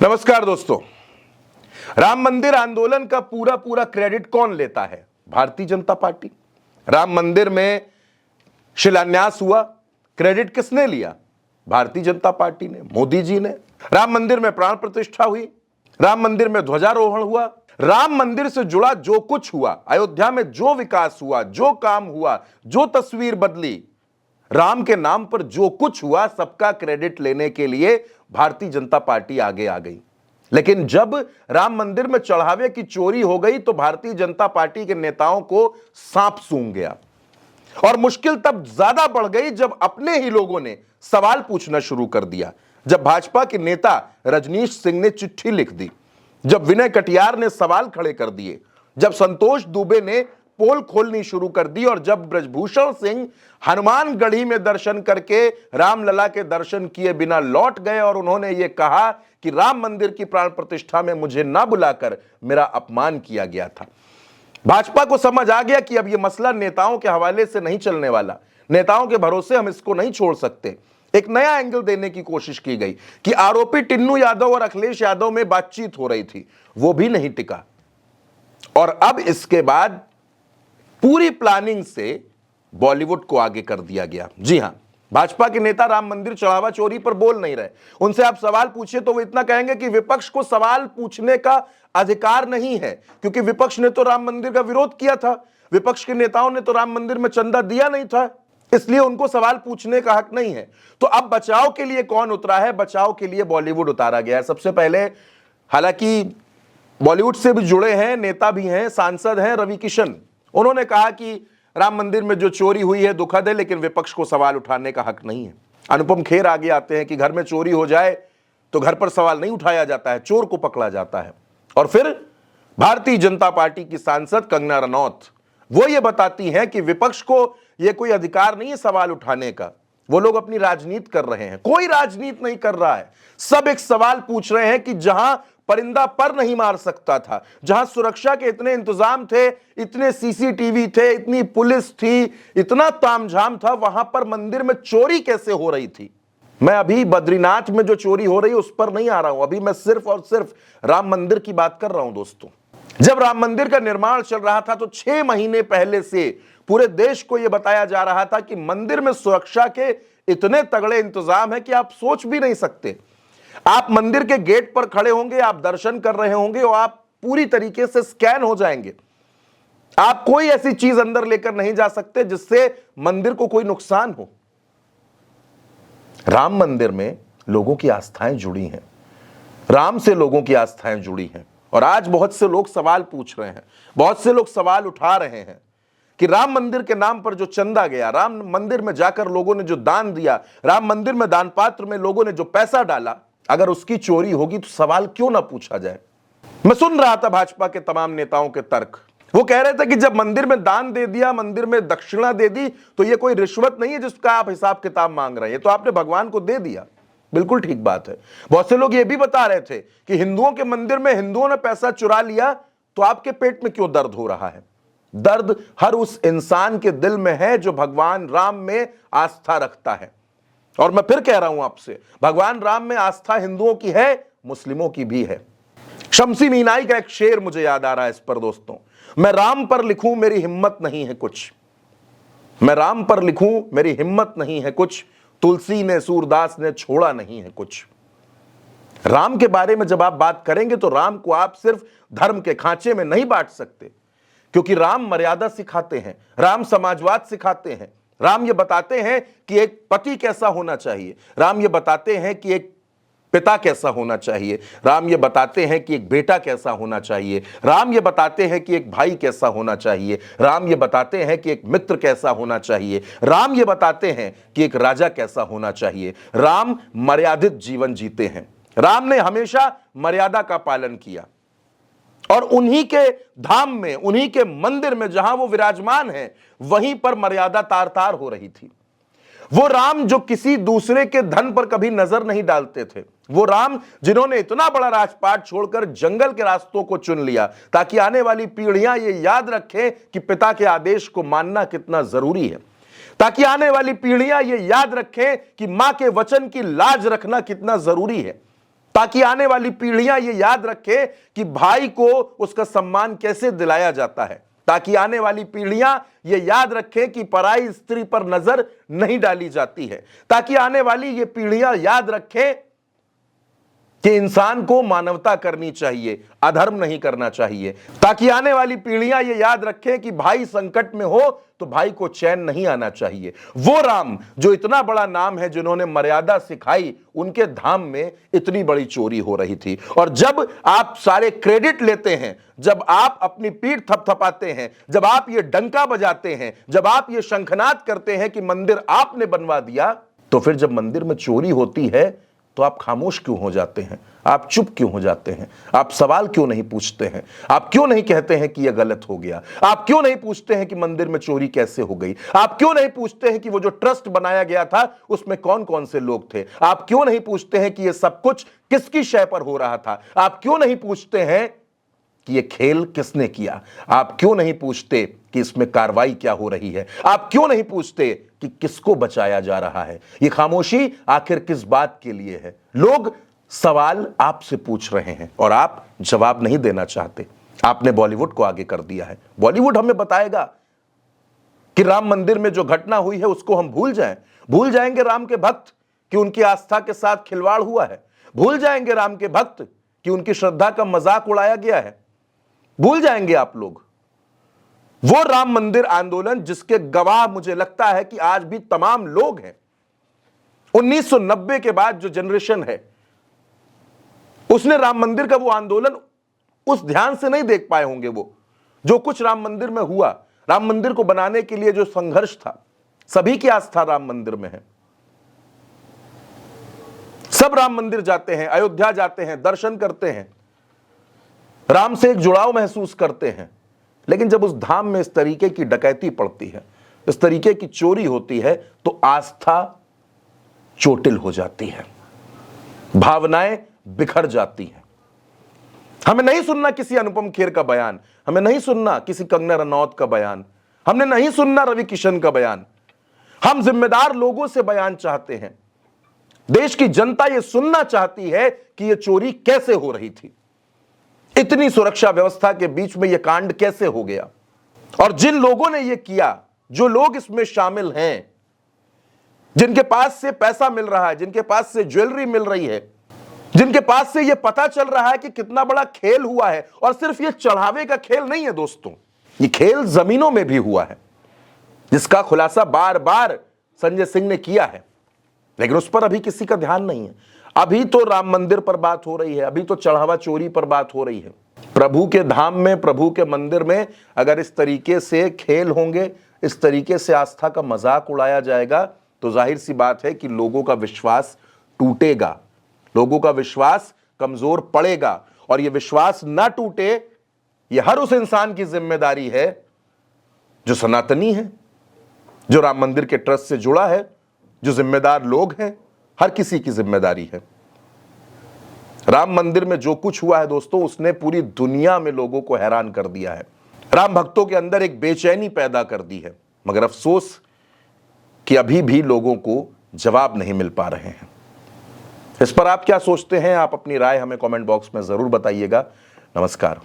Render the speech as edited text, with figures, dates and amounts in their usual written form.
नमस्कार दोस्तों। राम मंदिर आंदोलन का पूरा पूरा क्रेडिट कौन लेता है? भारतीय जनता पार्टी। राम मंदिर में शिलान्यास हुआ, क्रेडिट किसने लिया? भारतीय जनता पार्टी ने, मोदी जी ने। राम मंदिर में प्राण प्रतिष्ठा हुई, राम मंदिर में ध्वजारोहण हुआ, राम मंदिर से जुड़ा जो कुछ हुआ, अयोध्या में जो विकास हुआ, जो काम हुआ, जो तस्वीर बदली, राम के नाम पर जो कुछ हुआ, सबका क्रेडिट लेने के लिए भारतीय जनता पार्टी आगे आ गई। लेकिन जब राम मंदिर में चढ़ावे की चोरी हो गई तो भारतीय जनता पार्टी के नेताओं को सांप सूंघ गया। और मुश्किल तब ज्यादा बढ़ गई जब अपने ही लोगों ने सवाल पूछना शुरू कर दिया। जब भाजपा के नेता रजनीश सिंह ने चिट्ठी लिख दी, जब विनय कटियार ने सवाल खड़े कर दिए, जब संतोष दुबे ने पोल खोलनी शुरू कर दी और जब ब्रजभूषण सिंह हनुमानगढ़ी में दर्शन करके रामलला के दर्शन किए बिना लौट गए और उन्होंने ये कहा कि राम मंदिर की प्राण प्रतिष्ठा में मुझे ना बुलाकर मेरा अपमान किया गया था, भाजपा को समझ आ गया कि अब यह मसला नेताओं के हवाले से नहीं चलने वाला, नेताओं के भरोसे हम इसको नहीं छोड़ सकते। एक नया एंगल देने की कोशिश की गई कि आरोपी टिन्नू यादव और अखिलेश यादव में बातचीत हो रही थी, वो भी नहीं टिका। और अब इसके बाद पूरी प्लानिंग से बॉलीवुड को आगे कर दिया गया। जी हां, भाजपा के नेता राम मंदिर चढ़ावा चोरी पर बोल नहीं रहे। उनसे आप सवाल पूछिए तो वो इतना कहेंगे कि विपक्ष को सवाल पूछने का अधिकार नहीं है, क्योंकि विपक्ष ने तो राम मंदिर का विरोध किया था, विपक्ष के नेताओं ने तो राम मंदिर में चंदा दिया नहीं था, इसलिए उनको सवाल पूछने का हक नहीं है। तो अब बचाव के लिए कौन उतरा है? बचाव के लिए बॉलीवुड उतारा गया है। सबसे पहले, हालांकि बॉलीवुड से भी जुड़े हैं, नेता भी हैं, सांसद हैं रवि किशन, उन्होंने कहा कि राम मंदिर में जो चोरी हुई है दुखद है, लेकिन विपक्ष को सवाल उठाने का हक नहीं है। अनुपम खेर आगे आते हैं कि घर में चोरी हो जाए तो घर पर सवाल नहीं उठाया जाता है, चोर को पकड़ा जाता है। और फिर भारतीय जनता पार्टी की सांसद कंगना रनौत, वो ये बताती हैं कि विपक्ष को ये कोई अधिकार नहीं है सवाल उठाने का, वो लोग अपनी राजनीति कर रहे हैं। कोई राजनीति नहीं कर रहा है, सब एक सवाल पूछ रहे हैं कि जहां परिंदा पर नहीं मार सकता था, जहां सुरक्षा के इतने इंतजाम थे, इतने सीसीटीवी थे, इतनी पुलिस थी, इतना तामझाम था, वहां पर मंदिर में चोरी कैसे हो रही थी? मैं अभी बद्रीनाथ में जो चोरी हो रही है उस पर नहीं आ रहा हूं, अभी मैं सिर्फ और सिर्फ राम मंदिर की बात कर रहा हूं दोस्तों। जब राम मंदिर का निर्माण चल रहा था तो 6 महीने पहले से पूरे देश को यह बताया जा रहा था कि मंदिर में सुरक्षा के इतने तगड़े इंतजाम है कि आप सोच भी नहीं सकते। आप मंदिर के गेट पर खड़े होंगे, आप दर्शन कर रहे होंगे और आप पूरी तरीके से स्कैन हो जाएंगे। आप कोई ऐसी चीज अंदर लेकर नहीं जा सकते जिससे मंदिर को कोई नुकसान हो। राम मंदिर में लोगों की आस्थाएं जुड़ी हैं, राम से लोगों की आस्थाएं जुड़ी हैं। और आज बहुत से लोग सवाल पूछ रहे हैं, बहुत से लोग सवाल उठा रहे हैं कि राम मंदिर के नाम पर जो चंदा गया, राम मंदिर में जाकर लोगों ने जो दान दिया, राम मंदिर में दान पात्र में लोगों ने जो पैसा डाला, अगर उसकी चोरी होगी तो सवाल क्यों ना पूछा जाए? मैं सुन रहा था भाजपा के तमाम नेताओं के तर्क। वो कह रहे थे कि जब मंदिर में दान दे दिया, मंदिर में दक्षिणा दे दी, तो ये कोई रिश्वत नहीं है जिसका आप हिसाब किताब मांग रहे हैं, तो आपने भगवान को दे दिया। बिल्कुल ठीक बात है। बहुत से लोग ये भी बता रहे थे कि हिंदुओं के मंदिर में हिंदुओं ने पैसा चुरा लिया, तो आपके पेट में क्यों दर्द हो रहा है? दर्द हर उस इंसान के दिल में है जो भगवान राम में आस्था रखता है। और मैं फिर कह रहा हूं आपसे, भगवान राम में आस्था हिंदुओं की है, मुस्लिमों की भी है। शमसी मीनाई का एक शेर मुझे याद आ रहा है इस पर दोस्तों, मैं राम पर लिखूं मेरी हिम्मत नहीं है कुछ, मैं राम पर लिखूं मेरी हिम्मत नहीं है कुछ, तुलसी ने सूरदास ने छोड़ा नहीं है कुछ। राम के बारे में जब आप बात करेंगे तो राम को आप सिर्फ धर्म के खांचे में नहीं बांट सकते, क्योंकि राम मर्यादा सिखाते हैं, राम समाजवाद सिखाते हैं, राम ये बताते हैं कि एक पति कैसा होना चाहिए, राम ये बताते हैं कि एक पिता कैसा होना चाहिए, राम ये बताते हैं कि एक बेटा कैसा होना चाहिए, राम ये बताते हैं कि एक भाई कैसा होना चाहिए, राम ये बताते हैं कि एक मित्र कैसा होना चाहिए, राम ये बताते हैं कि एक राजा कैसा होना चाहिए। राम मर्यादित जीवन जीते हैं, राम ने हमेशा मर्यादा का पालन किया। और उन्हीं के धाम में, उन्हीं के मंदिर में जहां वो विराजमान है, वहीं पर मर्यादा तार तार हो रही थी। वो राम जो किसी दूसरे के धन पर कभी नजर नहीं डालते थे, वो राम जिन्होंने इतना बड़ा राजपाट छोड़कर जंगल के रास्तों को चुन लिया ताकि आने वाली पीढ़ियां ये याद रखें कि पिता के आदेश को मानना कितना जरूरी है, ताकि आने वाली पीढ़ियां ये याद रखें कि मां के वचन की लाज रखना कितना जरूरी है। ताकि आने वाली पीढ़ियां ये याद रखें कि भाई को उसका सम्मान कैसे दिलाया जाता है, ताकि आने वाली पीढ़ियां ये याद रखें कि पराई स्त्री पर नजर नहीं डाली जाती है, ताकि आने वाली ये पीढ़ियां याद रखें कि इंसान को मानवता करनी चाहिए, अधर्म नहीं करना चाहिए, ताकि आने वाली पीढ़ियां ये याद रखें कि भाई संकट में हो तो भाई को चैन नहीं आना चाहिए। वो राम जो इतना बड़ा नाम है, जिन्होंने मर्यादा सिखाई, उनके धाम में इतनी बड़ी चोरी हो रही थी। और जब आप सारे क्रेडिट लेते हैं, जब आप अपनी पीठ थपथपाते हैं, जब आप ये डंका बजाते हैं, जब आप ये शंखनाद करते हैं कि मंदिर आपने बनवा दिया, तो फिर जब मंदिर में चोरी होती है तो आप खामोश क्यों हो जाते हैं? आप चुप क्यों हो जाते हैं? आप सवाल क्यों नहीं पूछते हैं? आप क्यों नहीं कहते हैं कि यह गलत हो गया? आप क्यों नहीं पूछते हैं कि मंदिर में चोरी कैसे हो गई? आप क्यों नहीं पूछते हैं कि वो जो ट्रस्ट बनाया गया था उसमें कौन कौन से लोग थे? आप क्यों नहीं पूछते हैं कि यह सब कुछ किसकी शय पर हो रहा था? आप क्यों नहीं पूछते हैं कि ये खेल किसने किया? आप क्यों नहीं पूछते कि इसमें कार्रवाई क्या हो रही है? आप क्यों नहीं पूछते कि किसको बचाया जा रहा है? ये खामोशी आखिर किस बात के लिए है? लोग सवाल आपसे पूछ रहे हैं और आप जवाब नहीं देना चाहते। आपने बॉलीवुड को आगे कर दिया है। बॉलीवुड हमें बताएगा कि राम मंदिर में जो घटना हुई है उसको हम भूल जाएं। भूल जाएंगे राम के भक्त कि उनकी आस्था के साथ खिलवाड़ हुआ है। भूल जाएंगे राम के भक्त कि उनकी श्रद्धा का मजाक उड़ाया गया है। भूल जाएंगे आप लोग वो राम मंदिर आंदोलन जिसके गवाह मुझे लगता है कि आज भी तमाम लोग हैं। 1990 के बाद जो जनरेशन है उसने राम मंदिर का वो आंदोलन उस ध्यान से नहीं देख पाए होंगे। वो जो कुछ राम मंदिर में हुआ, राम मंदिर को बनाने के लिए जो संघर्ष था, सभी की आस्था राम मंदिर में है। सब राम मंदिर जाते हैं, अयोध्या जाते हैं, दर्शन करते हैं, राम से एक जुड़ाव महसूस करते हैं। लेकिन जब उस धाम में इस तरीके की डकैती पड़ती है, इस तरीके की चोरी होती है, तो आस्था चोटिल हो जाती है, भावनाएं बिखर जाती हैं। हमें नहीं सुनना किसी अनुपम खेर का बयान, हमें नहीं सुनना किसी कंगना रनौत का बयान, हमने नहीं सुनना रवि किशन का बयान। हम जिम्मेदार लोगों से बयान चाहते हैं। देश की जनता यह सुनना चाहती है कि यह चोरी कैसे हो रही थी, इतनी सुरक्षा व्यवस्था के बीच में यह कांड कैसे हो गया, और जिन लोगों ने यह किया, जो लोग इसमें शामिल हैं, जिनके पास से पैसा मिल रहा है, जिनके पास से ज्वेलरी मिल रही है, जिनके पास से यह पता चल रहा है कि कितना बड़ा खेल हुआ है। और सिर्फ यह चढ़ावे का खेल नहीं है दोस्तों, यह खेल जमीनों में भी हुआ है, जिसका खुलासा बार बार संजय सिंह ने किया है। लेकिन उस पर अभी किसी का ध्यान नहीं है। अभी तो राम मंदिर पर बात हो रही है, अभी तो चढ़ावा चोरी पर बात हो रही है। प्रभु के धाम में, प्रभु के मंदिर में अगर इस तरीके से खेल होंगे, इस तरीके से आस्था का मजाक उड़ाया जाएगा, तो जाहिर सी बात है कि लोगों का विश्वास टूटेगा, लोगों का विश्वास कमजोर पड़ेगा। और यह विश्वास ना टूटे, यह हर उस इंसान की जिम्मेदारी है जो सनातनी है, जो राम मंदिर के ट्रस्ट से जुड़ा है, जो जिम्मेदार लोग हैं। हर किसी की जिम्मेदारी है। राम मंदिर में जो कुछ हुआ है दोस्तों, उसने पूरी दुनिया में लोगों को हैरान कर दिया है। राम भक्तों के अंदर एक बेचैनी पैदा कर दी है। मगर अफसोस कि अभी भी लोगों को जवाब नहीं मिल पा रहे हैं। इस पर आप क्या सोचते हैं? आप अपनी राय हमें कमेंट बॉक्स में जरूर बताइएगा। नमस्कार।